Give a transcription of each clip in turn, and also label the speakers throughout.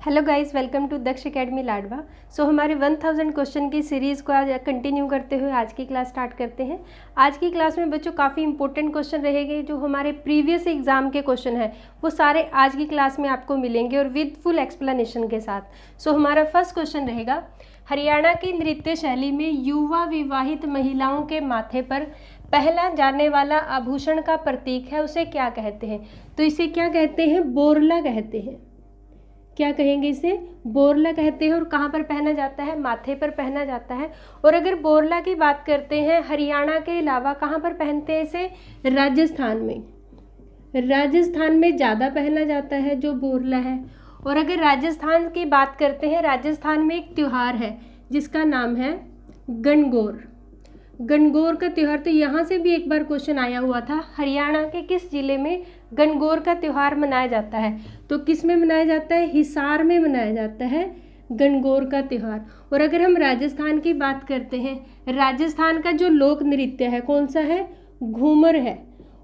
Speaker 1: Hello guys, welcome to Daksh academy Ladwa. हमारे 1000 question की series को आज कंटिन्यू करते हुए आज की क्लास स्टार्ट करते हैं। आज की क्लास में बच्चों काफ़ी इंपॉर्टेंट क्वेश्चन रहेंगे। जो हमारे प्रीवियस एग्जाम के क्वेश्चन हैं वो सारे आज की क्लास में आपको मिलेंगे और विद फुल एक्सप्लेनेशन के साथ। हमारा फर्स्ट क्वेश्चन रहेगा, हरियाणा की नृत्य शैली में युवा विवाहित महिलाओं के माथे पर पहला जाने वाला आभूषण का प्रतीक है, उसे क्या कहते हैं? तो इसे क्या कहते हैं? बोरला कहते हैं। क्या कहेंगे? इसे बोरला कहते हैं। और कहाँ पर पहना जाता है? माथे पर पहना जाता है। और अगर बोरला की बात करते हैं, हरियाणा के अलावा कहाँ पर पहनते हैं इसे? राजस्थान में। राजस्थान में ज़्यादा पहना जाता है जो बोरला है। और अगर राजस्थान की बात करते हैं, राजस्थान में एक त्यौहार है जिसका नाम है गणगौर। गणगौर का त्यौहार, तो यहाँ से भी एक बार क्वेश्चन आया हुआ था, हरियाणा के किस जिले में गणगौर का त्यौहार मनाया जाता है? तो किस में मनाया जाता है? हिसार में मनाया जाता है गणगौर का त्यौहार। और अगर हम राजस्थान की बात करते हैं, राजस्थान का जो लोक नृत्य है कौन सा है? घूमर है।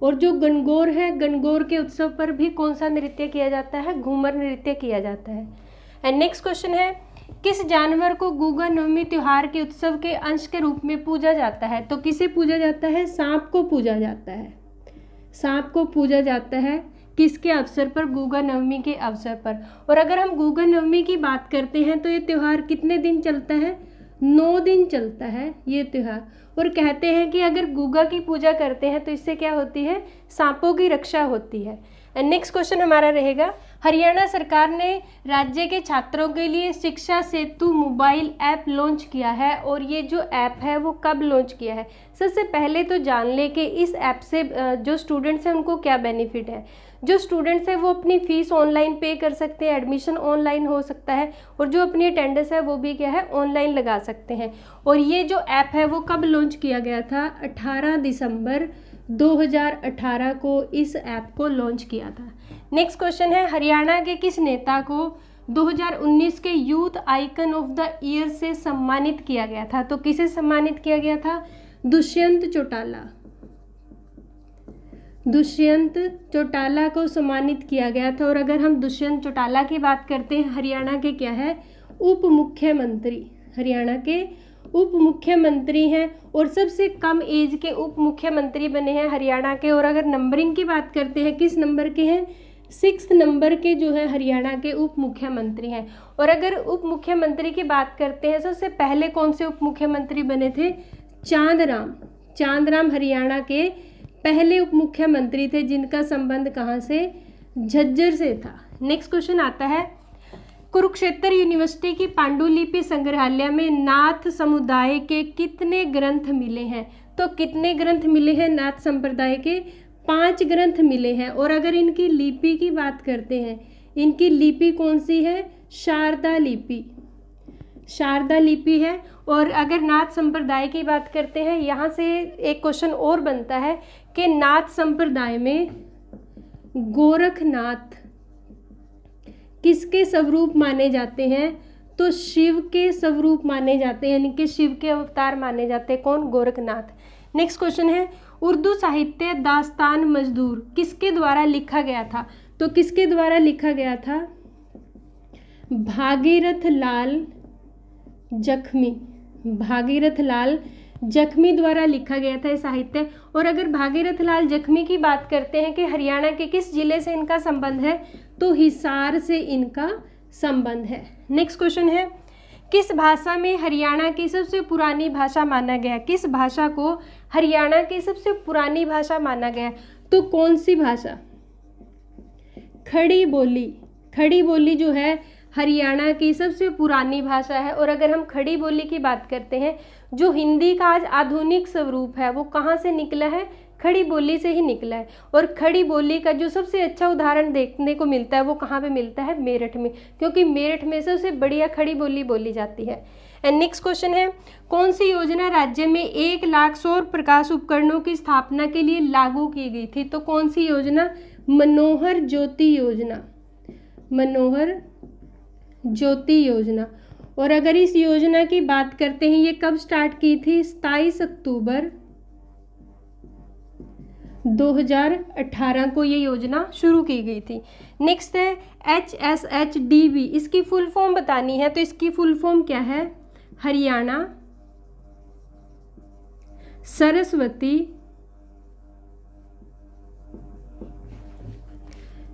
Speaker 1: और जो गणगौर है, गणगौर के उत्सव पर भी कौन सा नृत्य किया जाता है? घूमर नृत्य किया जाता है। एंड नेक्स्ट क्वेश्चन है, किस जानवर को गुगा नवमी त्योहार के उत्सव के अंश के रूप में पूजा जाता है? तो किसे पूजा जाता है? सांप को पूजा जाता है। सांप को पूजा जाता है किसके अवसर पर? गुगा नवमी के अवसर पर। और अगर हम गुगा नवमी की बात करते हैं तो ये त्यौहार कितने दिन चलता है? 9 दिन चलता है ये त्यौहार। और कहते हैं कि अगर गुगा की पूजा करते हैं तो इससे क्या होती है? सांपों की रक्षा होती है। एंड नेक्स्ट क्वेश्चन हमारा रहेगा, हरियाणा सरकार ने राज्य के छात्रों के लिए शिक्षा सेतु मोबाइल ऐप लॉन्च किया है। और ये जो ऐप है वो कब लॉन्च किया है? सबसे पहले तो जान ले कि इस ऐप से जो स्टूडेंट्स हैं उनको क्या बेनिफिट है। जो स्टूडेंट्स हैं वो अपनी फ़ीस ऑनलाइन पे कर सकते हैं, एडमिशन ऑनलाइन हो सकता है, और जो अपनी अटेंडेंस है वो भी क्या है? ऑनलाइन लगा सकते हैं। और ये जो ऐप है वो कब लॉन्च किया गया था? 18 दिसंबर 2018 को इस ऐप को लॉन्च किया था। नेक्स्ट क्वेश्चन है, हरियाणा के किस नेता को 2019 के youth icon of the year से सम्मानित किया गया था? तो किसे सम्मानित किया गया था? दुष्यंत चौटाला। दुष्यंत चौटाला को सम्मानित किया गया था। और अगर हम दुष्यंत चौटाला की बात करते हैं, हरियाणा के क्या है? उप मुख्यमंत्री। हरियाणा के उप मुख्यमंत्री हैं और सबसे कम एज के उप मुख्यमंत्री बने हैं हरियाणा के। और अगर नंबरिंग की बात करते हैं, किस नंबर के हैं? 6 नंबर के जो है हरियाणा के उप मुख्यमंत्री हैं। और अगर उप मुख्यमंत्री की बात करते हैं, सबसे पहले कौन से उप मुख्यमंत्री बने थे? चांदराम। चांदराम हरियाणा के पहले उप मुख्यमंत्री थे जिनका संबंध कहाँ से? झज्जर से था। नेक्स्ट क्वेश्चन आता है, कुरुक्षेत्र यूनिवर्सिटी की पांडुलिपि संग्रहालय में नाथ समुदाय के कितने ग्रंथ मिले हैं? तो कितने ग्रंथ मिले हैं नाथ संप्रदाय के? 5 ग्रंथ मिले हैं। और अगर इनकी लिपि की बात करते हैं, इनकी लिपि कौन सी है? शारदा लिपि। शारदा लिपि है। और अगर नाथ संप्रदाय की बात करते हैं, यहाँ से एक क्वेश्चन और बनता है कि नाथ संप्रदाय में गोरखनाथ किसके स्वरूप माने जाते हैं? तो शिव के स्वरूप माने जाते हैं, यानी कि शिव के अवतार माने जाते हैं। कौन? गोरखनाथ। नेक्स्ट क्वेश्चन है, उर्दू साहित्य दास्तान मजदूर किसके द्वारा लिखा गया था? तो किसके द्वारा लिखा गया था? भागीरथ लाल जख्मी। भागीरथ लाल जख्मी द्वारा लिखा गया था ये साहित्य। और अगर भागीरथ लाल जख्मी की बात करते हैं कि हरियाणा के किस जिले से इनका संबंध है, तो हिसार से इनका संबंध है। नेक्स्ट क्वेश्चन है, किस भाषा में हरियाणा की सबसे पुरानी भाषा माना गया? किस भाषा को हरियाणा की सबसे पुरानी भाषा माना गया? तो कौन सी भाषा? खड़ी बोली। खड़ी बोली जो है हरियाणा की सबसे पुरानी भाषा है। और अगर हम खड़ी बोली की बात करते हैं, जो हिंदी का आज आधुनिक स्वरूप है वो कहाँ से निकला है? खड़ी बोली से ही निकला है। और खड़ी बोली का जो सबसे अच्छा उदाहरण देखने को मिलता है वो कहाँ पे मिलता है? मेरठ में, क्योंकि मेरठ में सबसे बढ़िया खड़ी बोली बोली जाती है। एंड नेक्स्ट क्वेश्चन है, कौन सी योजना राज्य में 1 लाख सौर प्रकाश उपकरणों की स्थापना के लिए लागू की गई थी? तो कौन सी योजना? मनोहर ज्योति योजना। मनोहर ज्योति योजना। और अगर इस योजना की बात करते हैं, ये कब स्टार्ट की थी? 27 अक्टूबर 2018 को ये योजना शुरू की गई थी। नेक्स्ट है HSHDB, इसकी फुल फॉर्म बतानी है, तो इसकी फुल फॉर्म क्या है? Haryana Saraswati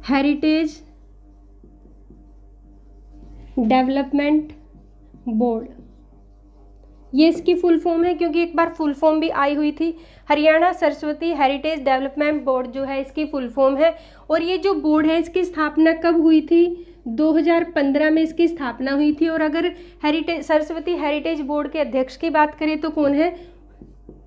Speaker 1: heritage development board, ये इसकी फुल फॉर्म है, क्योंकि एक बार फुल फॉर्म भी आई हुई थी। Haryana Saraswati heritage development board जो है इसकी फुल फॉर्म है। और ये जो बोर्ड है इसकी स्थापना कब हुई थी? 2015 में इसकी स्थापना हुई थी। और अगर सरस्वती हेरिटेज बोर्ड के अध्यक्ष की बात करें तो कौन है?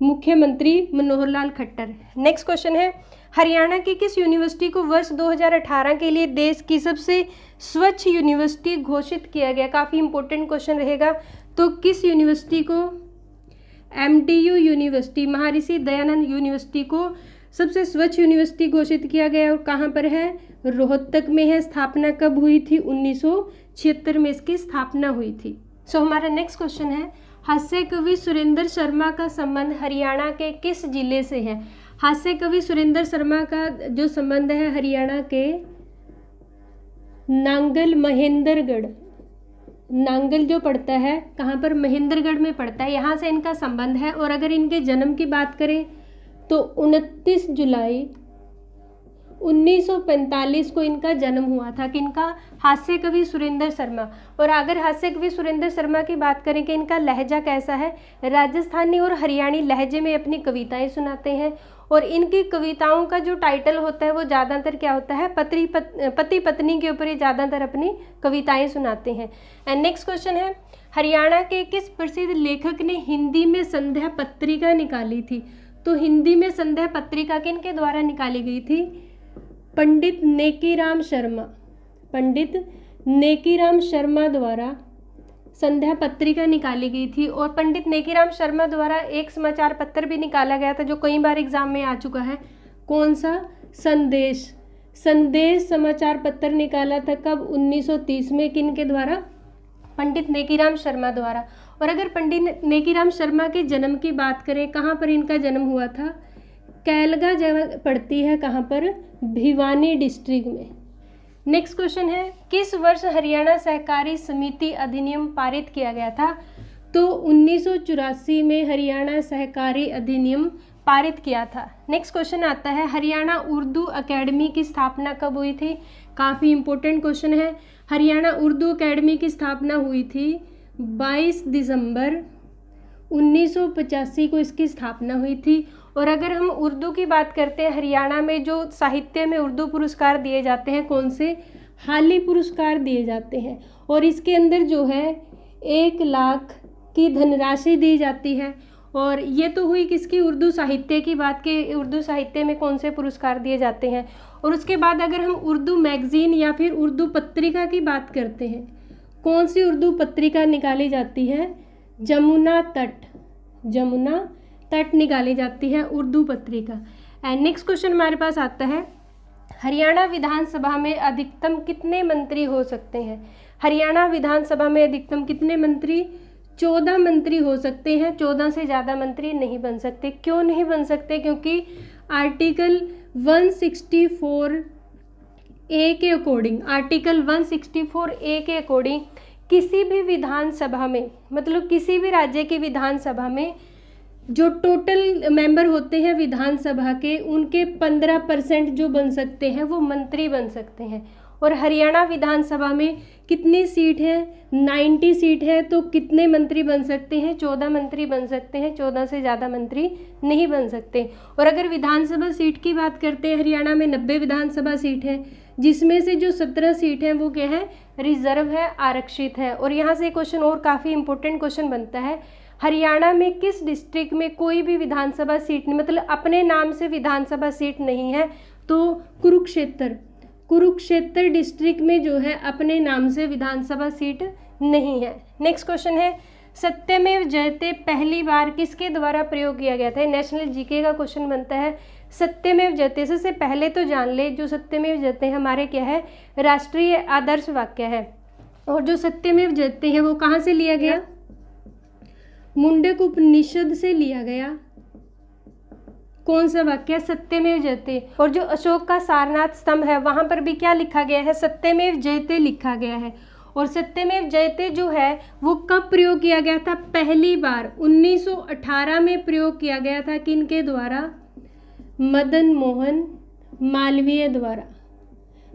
Speaker 1: मुख्यमंत्री मनोहर लाल खट्टर। नेक्स्ट क्वेश्चन है, हरियाणा की किस यूनिवर्सिटी को वर्ष 2018 के लिए देश की सबसे स्वच्छ यूनिवर्सिटी घोषित किया गया? काफ़ी इंपॉर्टेंट क्वेश्चन रहेगा। तो किस यूनिवर्सिटी को? MDU university, Maharshi Dayanand university को सबसे स्वच्छ यूनिवर्सिटी घोषित किया गया। और कहाँ पर है? रोहतक में है। स्थापना कब हुई थी? 1976 में इसकी स्थापना हुई थी। सो हमारा नेक्स्ट क्वेश्चन है, हास्य कवि सुरेंद्र शर्मा का संबंध हरियाणा के किस जिले से है? हास्य कवि सुरेंद्र शर्मा का जो संबंध है हरियाणा के नांगल महेंद्रगढ़, नांगल जो पड़ता है कहाँ पर? महेंद्रगढ़ में पड़ता है, यहाँ से इनका संबंध है। और अगर इनके जन्म की बात करें तो 29 जुलाई 1945 को इनका जन्म हुआ था। किनका? हास्य कवि सुरेंद्र शर्मा। और अगर हास्य कवि सुरेंद्र शर्मा की बात करें कि इनका लहजा कैसा है? राजस्थानी और हरियाणी लहजे में अपनी कविताएं सुनाते हैं। और इनकी कविताओं का जो टाइटल होता है वो ज़्यादातर क्या होता है? पति पत्नी के ऊपर ये ज़्यादातर अपनी कविताएं सुनाते हैं। एंड नेक्स्ट क्वेश्चन है, हरियाणा के किस प्रसिद्ध लेखक ने हिंदी में संध्या पत्रिका निकाली थी? तो हिंदी में संध्या पत्रिका किनके द्वारा निकाली गई थी? पंडित नेकीराम शर्मा, पंडित नेकीराम शर्मा द्वारा संध्या पत्रिका निकाली गई थी। और पंडित नेकीराम शर्मा द्वारा एक समाचार पत्र भी निकाला गया था जो कई बार एग्जाम में आ चुका है। कौन सा? संदेश, संदेश समाचार पत्र निकाला था कब? 1930 में। किनके द्वारा? पंडित नेकीराम शर्मा द्वारा। और अगर पंडित नेकीराम शर्मा के जन्म की बात करें, कहाँ पर इनका जन्म हुआ था? कैलगा जगह पड़ती है, कहाँ पर? भिवानी डिस्ट्रिक्ट में। नेक्स्ट क्वेश्चन है, किस वर्ष हरियाणा सहकारी समिति अधिनियम पारित किया गया था? तो 1984 में हरियाणा सहकारी अधिनियम पारित किया था। नेक्स्ट क्वेश्चन आता है, हरियाणा उर्दू अकेडमी की स्थापना कब हुई थी? काफ़ी इंपॉर्टेंट क्वेश्चन है। हरियाणा उर्दू अकेडमी की स्थापना हुई थी 22 दिसंबर 1985 को इसकी स्थापना हुई थी। और अगर हम उर्दू की बात करते हैं, हरियाणा में जो साहित्य में उर्दू पुरस्कार दिए जाते हैं, कौन से? हाली पुरस्कार दिए जाते हैं। और इसके अंदर जो है 1 लाख की धनराशि दी जाती है। और ये तो हुई किसकी? उर्दू साहित्य की बात के उर्दू साहित्य में कौन से पुरस्कार दिए जाते हैं। और उसके बाद अगर हम उर्दू मैगज़ीन या फिर उर्दू पत्रिका की बात करते हैं, कौन सी उर्दू पत्रिका निकाली जाती है? जमुना तट, जमुना तट निकाली जाती है उर्दू पत्रिका। एंड नेक्स्ट क्वेश्चन हमारे पास आता है, हरियाणा विधानसभा में अधिकतम कितने मंत्री हो सकते हैं? हरियाणा विधानसभा में अधिकतम कितने मंत्री? 14 मंत्री हो सकते हैं। 14 से ज़्यादा मंत्री नहीं बन सकते। क्यों नहीं बन सकते? क्योंकि आर्टिकल 164A के अकॉर्डिंग, आर्टिकल 164A के अकॉर्डिंग किसी भी विधानसभा में, मतलब किसी भी राज्य की विधानसभा में जो टोटल मेंबर होते हैं विधानसभा के, उनके 15% जो बन सकते हैं वो मंत्री बन सकते हैं। और हरियाणा विधानसभा में कितनी सीट है? 90 सीट है। तो कितने मंत्री बन सकते हैं? 14 मंत्री बन सकते हैं। 14 से ज़्यादा मंत्री नहीं बन सकते। और अगर विधानसभा सीट की बात करते हैं, हरियाणा में 90 विधानसभा सीट है, जिसमें से जो 17 सीट हैं वो क्या है? रिजर्व है, आरक्षित है। और यहाँ से क्वेश्चन और काफ़ी इंपॉर्टेंट क्वेश्चन बनता है, हरियाणा में किस डिस्ट्रिक्ट में कोई भी विधानसभा सीट नहीं, मतलब अपने नाम से विधानसभा सीट नहीं है? तो कुरुक्षेत्र, कुरुक्षेत्र डिस्ट्रिक्ट में जो है अपने नाम से विधानसभा सीट नहीं है। नेक्स्ट क्वेश्चन है, सत्यमेव जयते पहली बार किसके द्वारा प्रयोग किया गया था? नेशनल जीके का क्वेश्चन बनता है। सत्यमेव जयते, सबसे पहले तो जान ले जो सत्यमेव जयते हमारे क्या है? राष्ट्रीय आदर्श वाक्य है। और जो सत्यमेव जयते हैं वो कहाँ से लिया गया? मुंडक उपनिषद से लिया गया। कौन सा वाक्य? सत्यमेव जयते। और जो अशोक का सारनाथ स्तंभ है वहाँ पर भी क्या लिखा गया है? सत्यमेव जयते लिखा गया है। और सत्यमेव जयते जो है वो कब प्रयोग किया गया था? पहली बार 1918 में प्रयोग किया गया था। किनके द्वारा? मदन मोहन मालवीय द्वारा।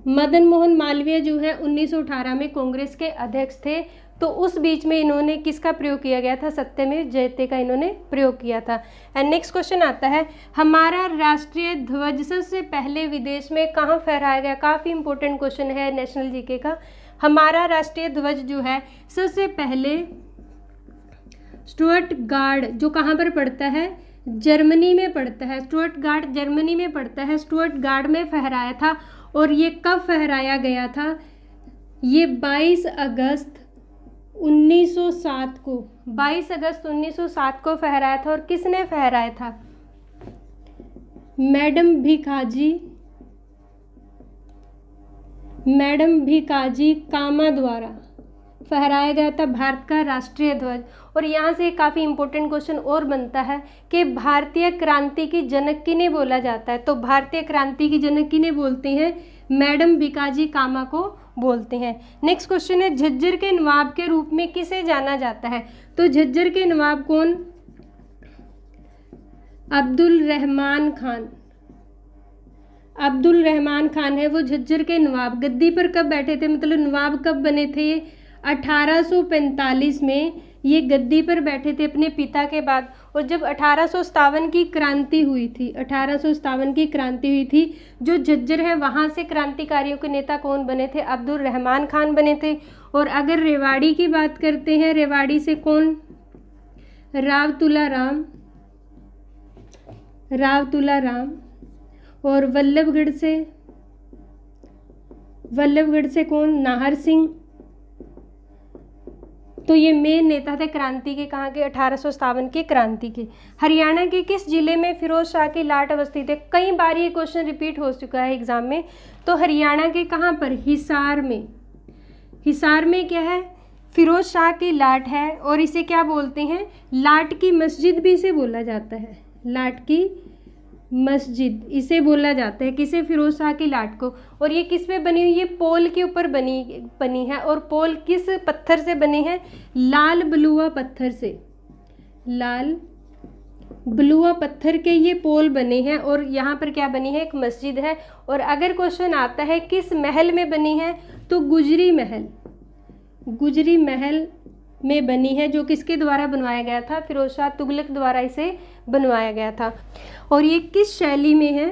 Speaker 1: मदन मोहन मालवीय जो है 1918 में कांग्रेस के अध्यक्ष थे, तो उस बीच में इन्होंने किसका प्रयोग किया गया था? सत्यमेव जयते का इन्होंने प्रयोग किया था। एंड नेक्स्ट क्वेश्चन आता है, हमारा राष्ट्रीय ध्वज सबसे पहले विदेश में कहाँ फहराया गया? काफ़ी इंपॉर्टेंट क्वेश्चन है नेशनल जीके का। हमारा राष्ट्रीय ध्वज जो है सबसे पहले स्टुअर्टगार्ड, जो कहाँ पर पड़ता है? जर्मनी में पड़ता है। स्टुअर्टगार्ड जर्मनी में पड़ता है, स्टुअर्टगार्ड में फहराया था। और ये कब फहराया गया था? ये 22 अगस्त 1907 को, 22 अगस्त 1907 को फहराया था। और किसने फहराया था? मैडम भिकाजी कामा द्वारा फहराया गया था भारत का राष्ट्रीय ध्वज। और यहाँ से काफ़ी इंपॉर्टेंट क्वेश्चन और बनता है कि भारतीय क्रांति की जनक किन्हें बोला जाता है? तो भारतीय क्रांति की जनक किन्हें बोलते हैं? मैडम भिकाजी कामा को बोलते हैं। नेक्स्ट क्वेश्चन है, झज्जर के नवाब के रूप में किसे जाना जाता है? तो झज्जर के नवाब कौन? अब्दुल रहमान खान। अब्दुल रहमान खान है वो झज्जर के नवाब। गद्दी पर कब बैठे थे, मतलब नवाब कब बने थे? 1845 में ये गद्दी पर बैठे थे अपने पिता के बाद। और जब 1857 की क्रांति हुई थी, 1857 की क्रांति हुई थी, जो झज्जर है वहाँ से क्रांतिकारियों के नेता कौन बने थे? अब्दुल रहमान खान बने थे। और अगर रेवाड़ी की बात करते हैं, रेवाड़ी से कौन? राव तुला राम। और वल्लभगढ़ से कौन? नाहर सिंह। तो ये मेन नेता थे क्रांति के, कहाँ के? 1857 की क्रांति के। हरियाणा के किस जिले में फिरोज शाह की लाट अवस्थित है? कई बार ये क्वेश्चन रिपीट हो चुका है एग्जाम में। तो हरियाणा के कहाँ पर? हिसार में। हिसार में क्या है? फिरोज शाह की लाट है। और इसे क्या बोलते हैं? लाट की मस्जिद भी इसे बोला जाता है। लाट की मस्जिद इसे बोला जाता है। किसे? फिरोज शाह की लाट को। और ये किस पे बनी हुई? ये पोल के ऊपर बनी है। और पोल किस पत्थर से बने हैं? लाल बलुआ पत्थर से। लाल बलुआ पत्थर के ये पोल बने हैं। और यहाँ पर क्या बनी है? एक मस्जिद है। और अगर क्वेश्चन आता है किस महल में बनी है, तो गुजरी महल में बनी है, जो किसके द्वारा बनवाया गया था? फिरोज शाह तुगलक द्वारा इसे बनवाया गया था। और ये किस शैली में है?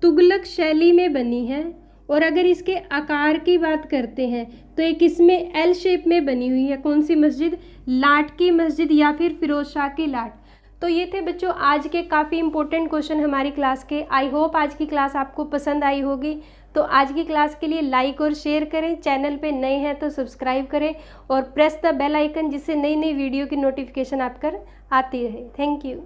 Speaker 1: तुगलक शैली में बनी है। और अगर इसके आकार की बात करते हैं तो एक इसमें एल शेप में बनी हुई है। कौन सी मस्जिद? लाट की मस्जिद या फिर फिरोज शाह की लाट। तो ये थे बच्चों आज के काफ़ी इंपॉर्टेंट क्वेश्चन हमारी क्लास के। आई होप आज की क्लास आपको पसंद आई होगी। तो आज की क्लास के लिए लाइक और शेयर करें, चैनल पे नए हैं तो सब्सक्राइब करें और प्रेस द बेल आइकन, जिससे नई नई वीडियो की नोटिफिकेशन आप कर आती रहे। Thank you.